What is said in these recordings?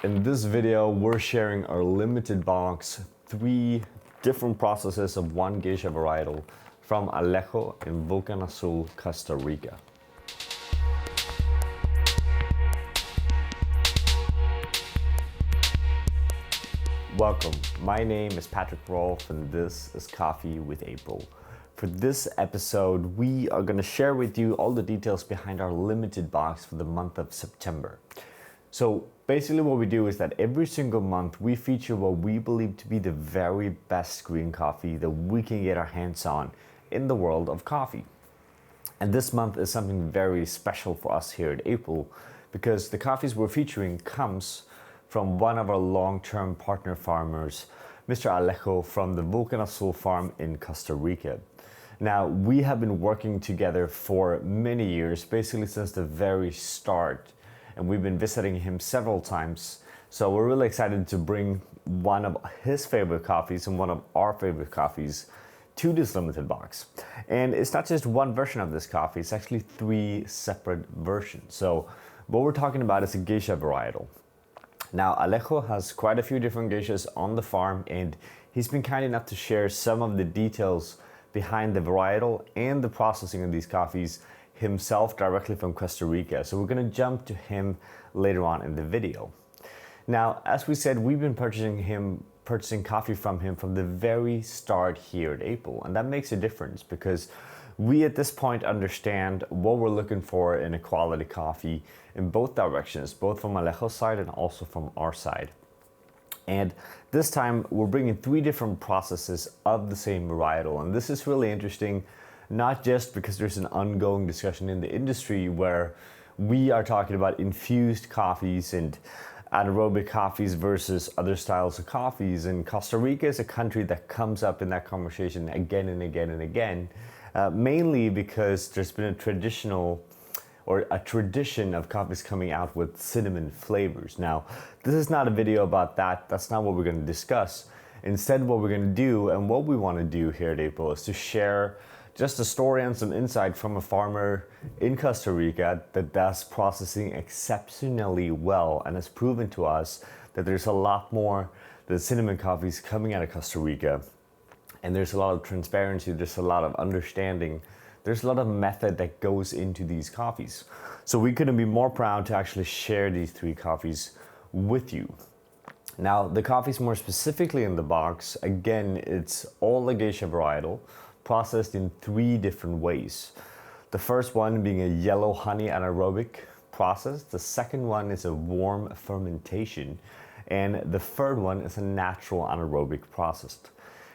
In this video, we're sharing our limited box, 3 different processes of one Gesha varietal from Alejo in Volcan Azul, Costa Rica. Welcome, my name is Patrick Rolfe and this is Coffee with April. For this episode, we are going to share with you all the details behind our limited box for the month of September. So basically what we do is that every single month we feature what we believe to be the very best green coffee that we can get our hands on in the world of coffee. And this month is something very special for us here at April because the coffees we're featuring comes from one of our long-term partner farmers, Mr. Alejo from the Volcan Azul farm in Costa Rica. Now, we have been working together for many years, basically since the very start, and we've been visiting him several times. So we're really excited to bring one of his favorite coffees and one of our favorite coffees to this limited box. And it's not just one version of this coffee, it's actually 3 separate versions. So what we're talking about is a Gesha varietal. Now, Alejo has quite a few different geshas on the farm, and he's been kind enough to share some of the details behind the varietal and the processing of these coffees himself directly from Costa Rica. So we're going to jump to him later on in the video. Now, as we said, we've been purchasing coffee from him from the very start here at April, and that makes a difference because we at this point understand what we're looking for in a quality coffee in both directions, both from Alejo's side and also from our side. And this time we're bringing 3 different processes of the same varietal, and this is really interesting, not just because there's an ongoing discussion in the industry where we are talking about infused coffees and anaerobic coffees versus other styles of coffees, and Costa Rica is a country that comes up in that conversation again and again and again, mainly because there's been a tradition of coffees coming out with cinnamon flavors. Now, this is not a video about that. That's not what we're going to discuss. Instead, what we're going to do and what we want to do here at April is to share just a story and some insight from a farmer in Costa Rica that does processing exceptionally well and has proven to us that there's a lot more than cinnamon coffees coming out of Costa Rica. And there's a lot of transparency, there's a lot of understanding, there's a lot of method that goes into these coffees. So we couldn't be more proud to actually share these 3 coffees with you. Now, the coffees more specifically in the box, again, it's all a Gesha varietal, processed in 3 different ways. The first one being a yellow honey anaerobic process, the second one is a warm fermentation, and the third one is a natural anaerobic process.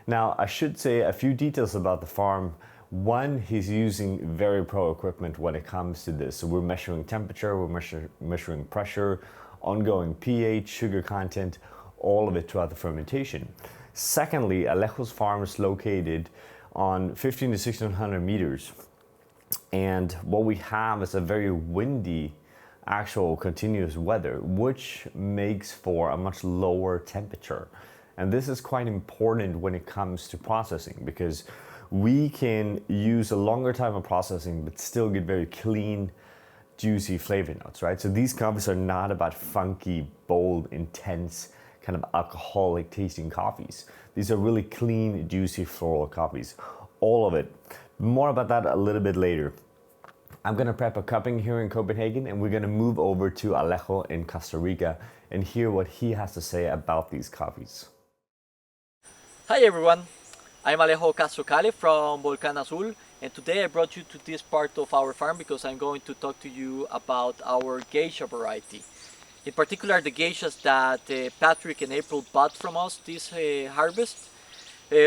Now, I should say a few details about the farm. One, he's using very pro equipment when it comes to this. So we're measuring temperature, we're measuring pressure, ongoing pH, sugar content, all of it throughout the fermentation. Secondly, Alejo's farm is located on 15 to 1600 meters. And what we have is a very windy, actual continuous weather, which makes for a much lower temperature. And this is quite important when it comes to processing because we can use a longer time of processing but still get very clean, juicy flavor notes, right? So these coffees are not about funky, bold, intense, kind of alcoholic tasting coffees. These are really clean, juicy floral coffees, all of it. More about that a little bit later. I'm gonna prep a cupping here in Copenhagen and we're gonna move over to Alejo in Costa Rica and hear what he has to say about these coffees. Hi everyone, I'm Alejo Castro from Volcan Azul, and today I brought you to this part of our farm because I'm going to talk to you about our Gesha variety. In particular, the geshas that Patrick and April bought from us this harvest.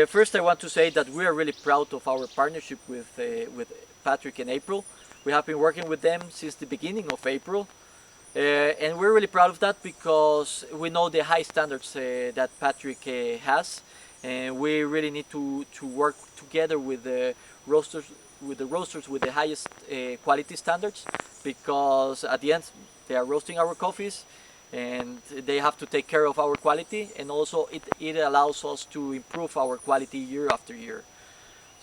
First, I want to say that we are really proud of our partnership with Patrick and April. We have been working with them since the beginning of April. And we're really proud of that because we know the high standards that Patrick has. And we really need to work together with the roasters with the highest quality standards, because at the end they are roasting our coffees and they have to take care of our quality, and also it allows us to improve our quality year after year.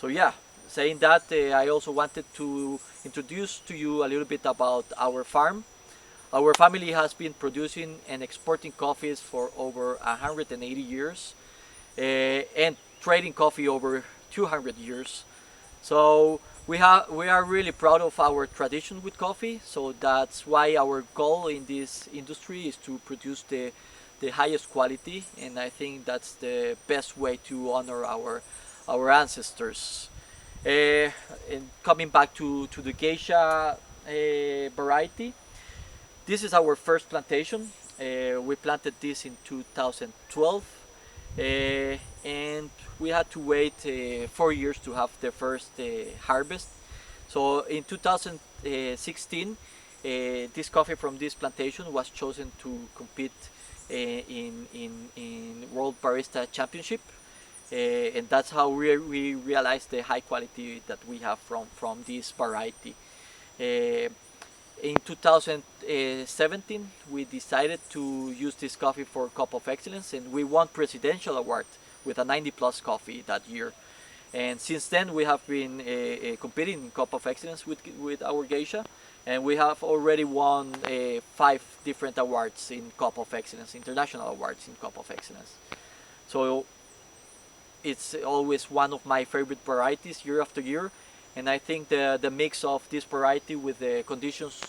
So yeah, saying that, I also wanted to introduce to you a little bit about our farm. Our family has been producing and exporting coffees for over 180 years and trading coffee over 200 years. So we are really proud of our tradition with coffee. So that's why our goal in this industry is to produce the highest quality, and I think that's the best way to honor our ancestors. And coming back to the geisha variety, this is our first plantation. We planted this in 2012, and we had to wait 4 years to have the first harvest. So in 2016, this coffee from this plantation was chosen to compete in World Barista Championship, and that's how we realized the high quality that we have from this variety. Uh, in 2017, we decided to use this coffee for Cup of Excellence, and we won Presidential Award with a 90 plus coffee that year. And since then, we have been competing in Cup of Excellence with our geisha, and we have already won 5 different awards in Cup of Excellence, international awards in Cup of Excellence. So it's always one of my favorite varieties year after year, and I think the mix of this variety with the conditions,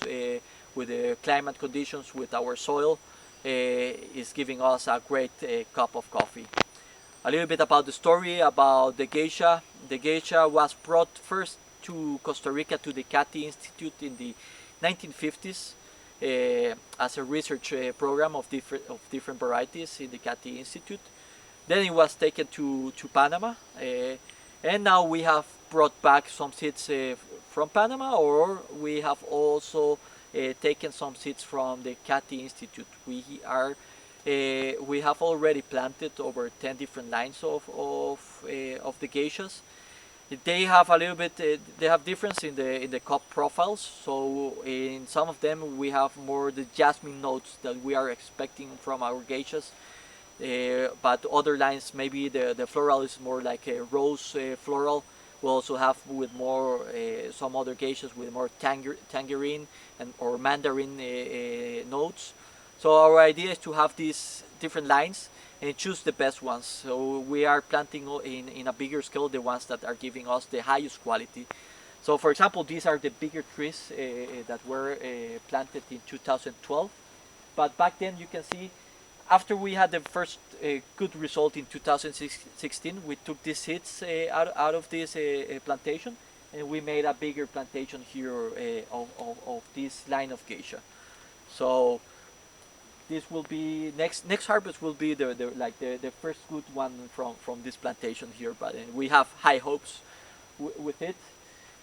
with the climate conditions, with our soil, is giving us a great cup of coffee. A little bit about the story about the geisha. The geisha was brought first to Costa Rica to the Cati Institute in the 1950s as a research program of different varieties in the Cati Institute. Then it was taken to Panama, and now we have brought back some seeds from Panama, or we have also taken some seeds from the Cati Institute. We have already planted over 10 different lines of the geishas. They have a little bit. They have difference in the cup profiles. So in some of them we have more the jasmine notes that we are expecting from our geishas. But other lines, maybe the floral is more like a rose floral. We also have with more some other geishas with more tangerine and or mandarin notes. So our idea is to have these different lines and choose the best ones. So we are planting in a bigger scale the ones that are giving us the highest quality. So for example, these are the bigger trees that were planted in 2012. But back then you can see, after we had the first good result in 2016, we took these seeds out of this plantation, and we made a bigger plantation here of this line of geisha. So this will be next harvest will be the first good one from this plantation here. But we have high hopes with it.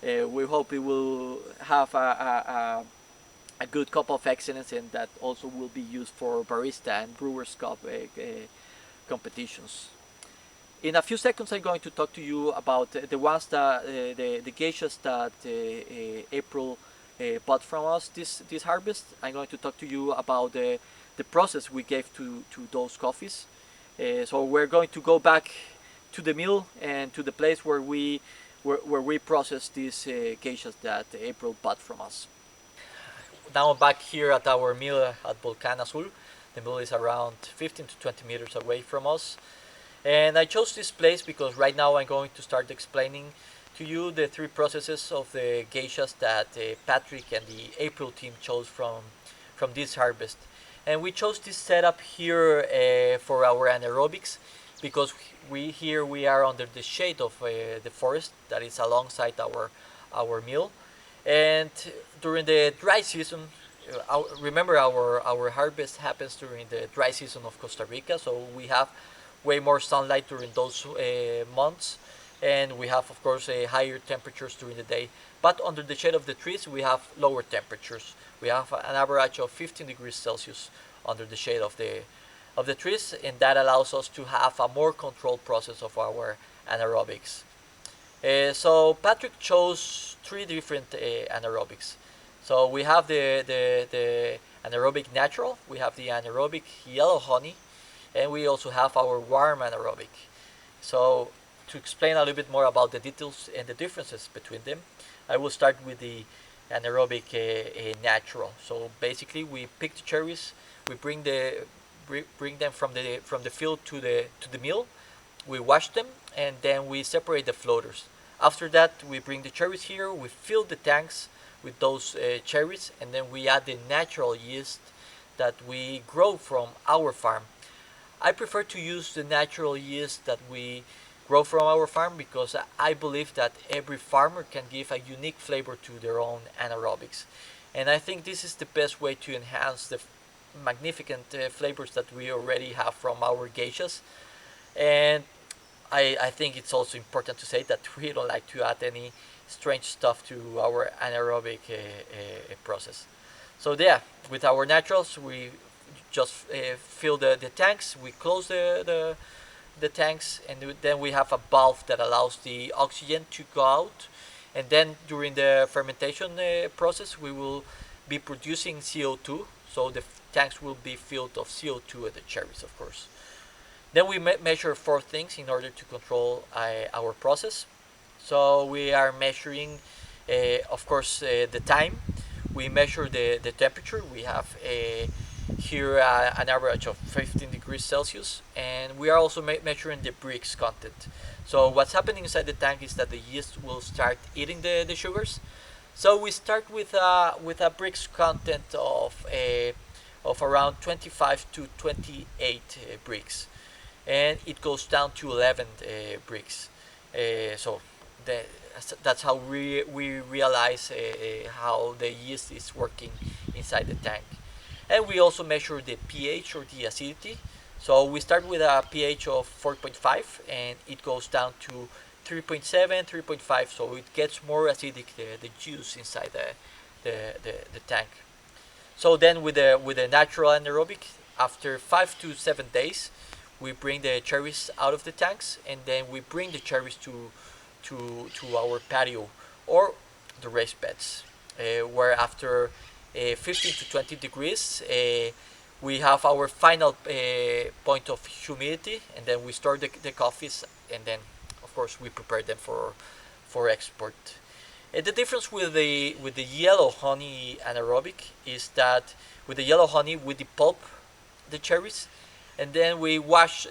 We hope it will have a good cup of excellence, and that also will be used for barista and brewers cup competitions. In a few seconds, I'm going to talk to you about the ones that the geishas that April bought from us this harvest. I'm going to talk to you about the process we gave to those coffees. So we're going to go back to the mill and to the place where we process these geishas that April bought from us. Now I'm back here at our mill at Volcan Azul. The mill is around 15 to 20 meters away from us. And I chose this place because right now I'm going to start explaining to you the 3 processes of the geishas that Patrick and the April team chose from this harvest. And we chose this setup here for our anaerobics because we are under the shade of the forest that is alongside our mill. And during the dry season, remember our harvest happens during the dry season of Costa Rica, so we have way more sunlight during those months, and we have of course higher temperatures during the day. But under the shade of the trees we have lower temperatures. We have an average of 15 degrees Celsius under the shade of the trees, and that allows us to have a more controlled process of our anaerobics. So Patrick chose 3 different anaerobics. So we have the anaerobic natural, we have the anaerobic yellow honey, and we also have our warm anaerobic. So to explain a little bit more about the details and the differences between them, I will start with the anaerobic natural. So basically, we pick the cherries, we bring them from the field to the mill. We wash them and then we separate the floaters. After that, we bring the cherries here. We fill the tanks with those cherries, and then we add the natural yeast that we grow from our farm. I prefer to use the natural yeast that we grow from our farm because I believe that every farmer can give a unique flavor to their own anaerobics. And I think this is the best way to enhance the magnificent flavors that we already have from our geshas. And I think it's also important to say that we don't like to add any strange stuff to our anaerobic process. So yeah, with our naturals, we just fill the tanks, we close the tanks, and then we have a valve that allows the oxygen to go out. And then during the fermentation process, we will be producing CO2, so the tanks will be filled of CO2 at the cherries, of course. Then we measure four things in order to control our process. So we are measuring, of course, the time. We measure the temperature. We have here an average of 15 degrees Celsius, and we are also measuring the Brix content. So what's happening inside the tank is that the yeast will start eating the sugars. So we start with a Brix content of around 25 to 28 Brix, and it goes down to 11 Brix. So the, that's how we realize how the yeast is working inside the tank. And we also measure the pH or the acidity. So we start with a pH of 4.5 and it goes down to 3.7, 3.5, so it gets more acidic, the juice inside the tank. So then with the natural anaerobic, after 5 to 7 days, we bring the cherries out of the tanks and then we bring the cherries to our patio or the raised beds, where after 15 to 20 degrees, we have our final point of humidity, and then we store the coffees, and then of course we prepare them for export. The difference with the yellow honey anaerobic is that with the yellow honey we depulp the cherries, and then we wash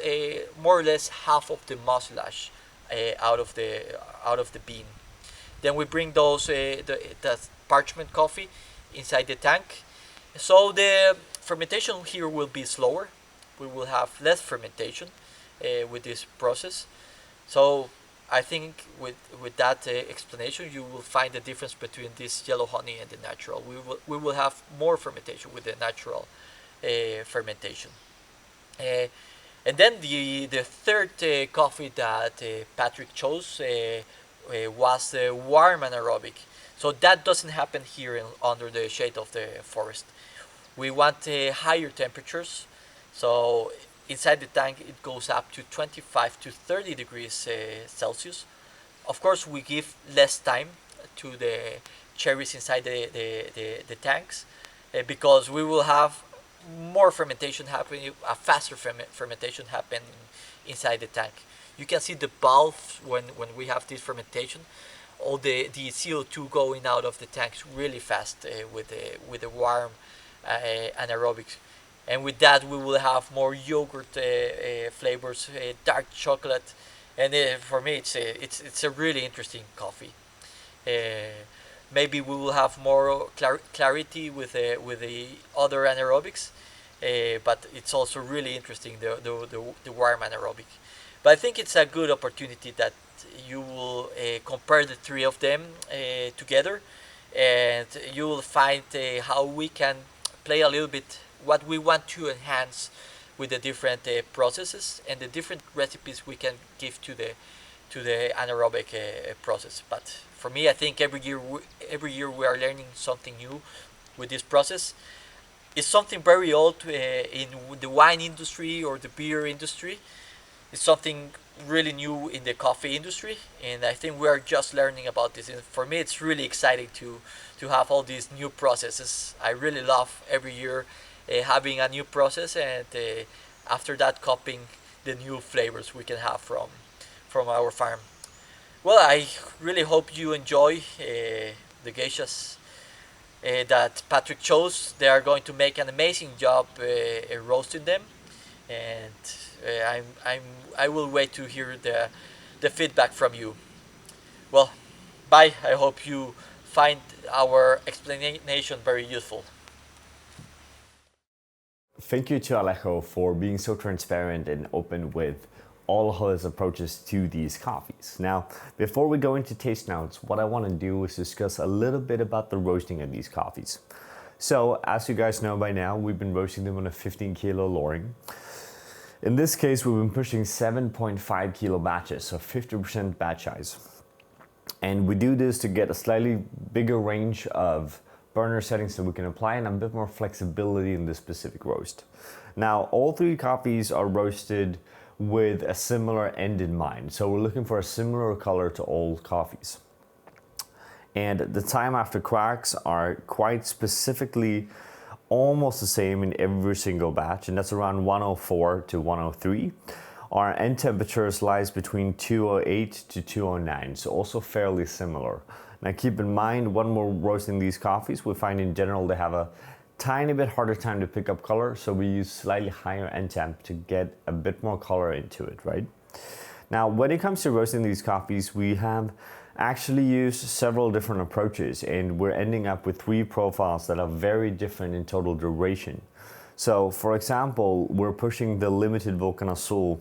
more or less half of the mucilage out of the bean. Then we bring the parchment coffee inside the tank. So the fermentation here will be slower. We will have less fermentation with this process. So I think with that explanation, you will find the difference between this yellow honey and the natural. We will have more fermentation with the natural fermentation. And then the third coffee that Patrick chose was the warm anaerobic. So that doesn't happen here under the shade of the forest. We want higher temperatures. So inside the tank it goes up to 25 to 30 degrees Celsius. Of course we give less time to the cherries inside the tanks because we will have more fermentation happening, a faster fermentation happening inside the tank. You can see the valve when we have this fermentation, all the CO2 going out of the tanks really fast with the warm anaerobics, and with that we will have more yogurt flavors, dark chocolate, and for me it's a really interesting coffee. Maybe we will have more clarity with the other anaerobics, but it's also really interesting the warm anaerobic. But I think it's a good opportunity that you will compare the three of them together, and you will find how we can play a little bit what we want to enhance with the different processes and the different recipes we can give to the anaerobic process. But for me, I think every year we are learning something new with this process. It's something very old in the wine industry or the beer industry. It's something really new in the coffee industry, and I think we are just learning about this. And for me, it's really exciting to have all these new processes. I really love every year having a new process, and after that, copying the new flavors we can have from our farm. Well, I really hope you enjoy the geshas that Patrick chose. They are going to make an amazing job roasting them, and I will wait to hear the feedback from you. Well, bye. I hope you find our explanation very useful. Thank you to Alejo for being so transparent and open with all of his approaches to these coffees. Now, before we go into taste notes, what I want to do is discuss a little bit about the roasting of these coffees. So, as you guys know by now, we've been roasting them on a 15 kilo loring. In this case, we've been pushing 7.5 kilo batches, so 50% batch size. And we do this to get a slightly bigger range of burner settings that we can apply and a bit more flexibility in this specific roast. Now, all three coffees are roasted with a similar end in mind. So we're looking for a similar color to all coffees. And the time after cracks are quite specifically almost the same in every single batch, and that's around 104 to 103. Our end temperatures lies between 208 to 209, so also fairly similar. Now keep in mind, when we're roasting these coffees, we find in general they have a tiny bit harder time to pick up color, so we use slightly higher end temp to get a bit more color into it, right? Now, when it comes to roasting these coffees, we have actually used several different approaches, and we're ending up with three profiles that are very different in total duration. So, for example, we're pushing the limited Volcan Azul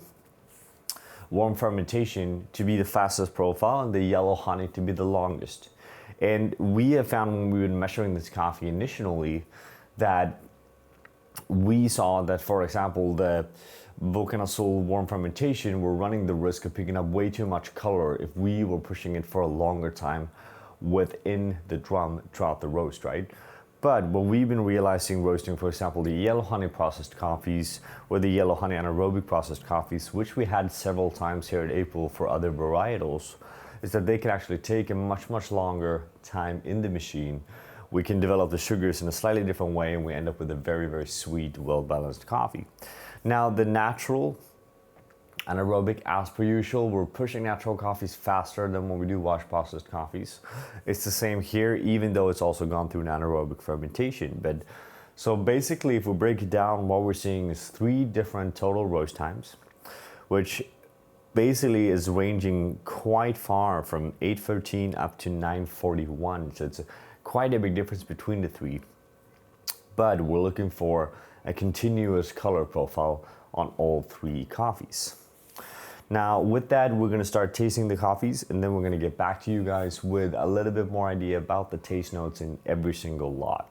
warm fermentation to be the fastest profile and the yellow honey to be the longest. And we have found when we were measuring this coffee initially that we saw that, for example, the Volcan Azul warm fermentation, we're running the risk of picking up way too much color if we were pushing it for a longer time within the drum throughout the roast, right? But what we've been realizing roasting, for example, the yellow honey processed coffees or the yellow honey anaerobic processed coffees, which we had several times here at April for other varietals, is that they can actually take a much longer time in the machine. We can develop the sugars in a slightly different way, and we end up with a very sweet, well-balanced coffee. Now, the natural anaerobic, as per usual, we're pushing natural coffees faster than when we do wash processed coffees. It's the same here, even though it's also gone through an anaerobic fermentation. But so basically, if we break it down, what we're seeing is three different total roast times, which basically is ranging quite far from 8:13 up to 9:41. So it's quite a big difference between the three. But we're looking for a continuous color profile on all three coffees. Now, with that, we're going to start tasting the coffees, and then we're going to get back to you guys with a little bit more idea about the taste notes in every single lot.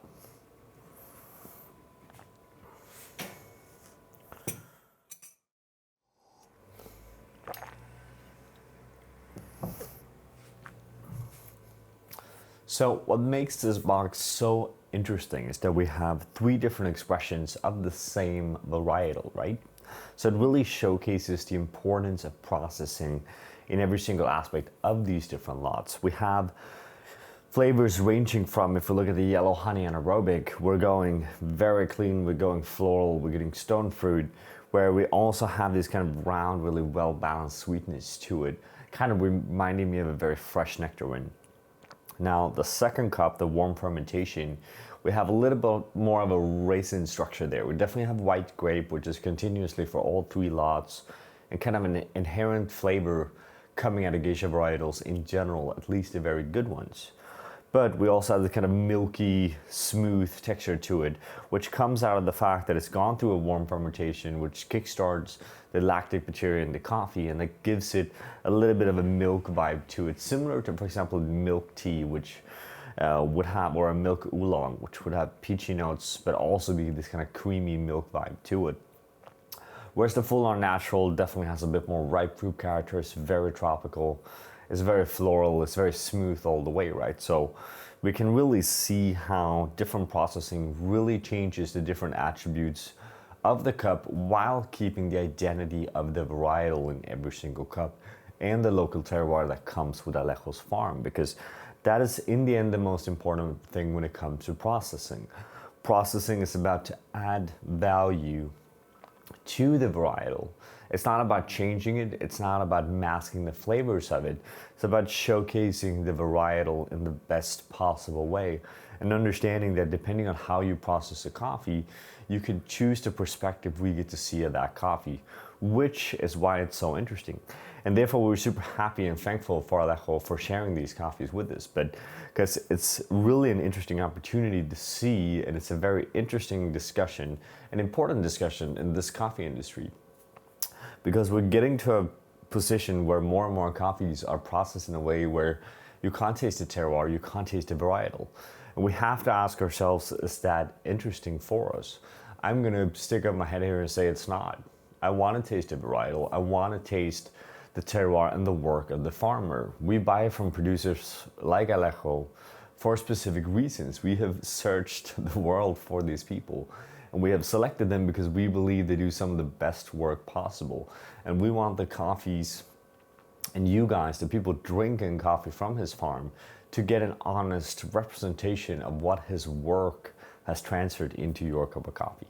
So what makes this box so interesting is that we have three different expressions of the same varietal, right? So it really showcases the importance of processing in every single aspect of these different lots. We have flavors ranging from, if we look at the yellow honey anaerobic, we're going very clean, we're going floral, we're getting stone fruit, where we also have this kind of round, really well-balanced sweetness to it, kind of reminding me of a very fresh nectarine. Now, the second cup, the warm fermentation, we have a little bit more of a raisin structure there. We definitely have white grape, which is continuously for all three lots, and kind of an inherent flavor coming out of geisha varietals in general, at least the very good ones. But we also have the kind of milky, smooth texture to it, which comes out of the fact that it's gone through a warm fermentation, which kickstarts the lactic bacteria in the coffee, and that gives it a little bit of a milk vibe to it, similar to, for example, milk tea, which would have, or a milk oolong, which would have peachy notes, but also be this kind of creamy milk vibe to it. Whereas the full-on natural definitely has a bit more ripe fruit character. It's very tropical, it's very floral, it's very smooth all the way, right? So we can really see how different processing really changes the different attributes of the cup while keeping the identity of the varietal in every single cup and the local terroir that comes with Alejo's farm, because that is in the end the most important thing when it comes to processing. Processing is about to add value to the varietal It's not about changing it, it's not about masking the flavors of it. It's about showcasing the varietal in the best possible way and understanding that depending on how you process the coffee, you can choose the perspective we get to see of that coffee, which is why it's so interesting. And therefore we're super happy and thankful for Alejo for sharing these coffees with us, but because it's really an interesting opportunity to see, and it's a very interesting discussion, an important discussion in this coffee industry. Because we're getting to a position where more and more coffees are processed in a way where you can't taste the terroir, you can't taste the varietal. And we have to ask ourselves, is that interesting for us? I'm gonna stick up my head here and say it's not. I wanna taste the varietal, I wanna taste the terroir and the work of the farmer. We buy from producers like Alejo for specific reasons. We have searched the world for these people. And we have selected them because we believe they do some of the best work possible. And we want the coffees and you guys, the people drinking coffee from his farm, to get an honest representation of what his work has transferred into your cup of coffee.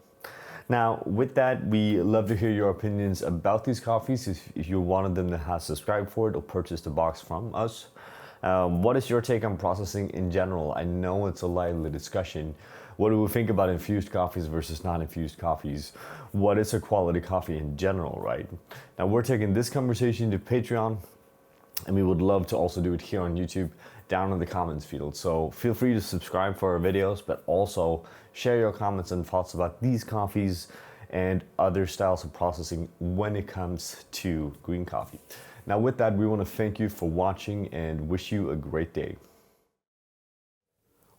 Now, with that, we love to hear your opinions about these coffees. If you're one of them that has subscribed for it or purchased a box from us. What is your take on processing in general? I know it's a lively discussion. What do we think about infused coffees versus non-infused coffees? What is a quality coffee in general, right? Now we're taking this conversation to Patreon, and we would love to also do it here on YouTube down in the comments field. So feel free to subscribe for our videos, but also share your comments and thoughts about these coffees and other styles of processing when it comes to green coffee. Now with that, we want to thank you for watching and wish you a great day.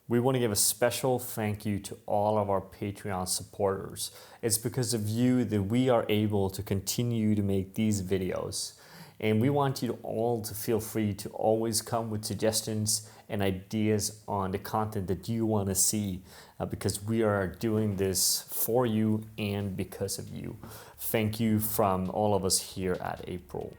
We want to give a special thank you to all of our Patreon supporters. It's because of you that we are able to continue to make these videos. And we want you all to feel free to always come with suggestions and ideas on the content that you want to see, because we are doing this for you and because of you. Thank you from all of us here at April.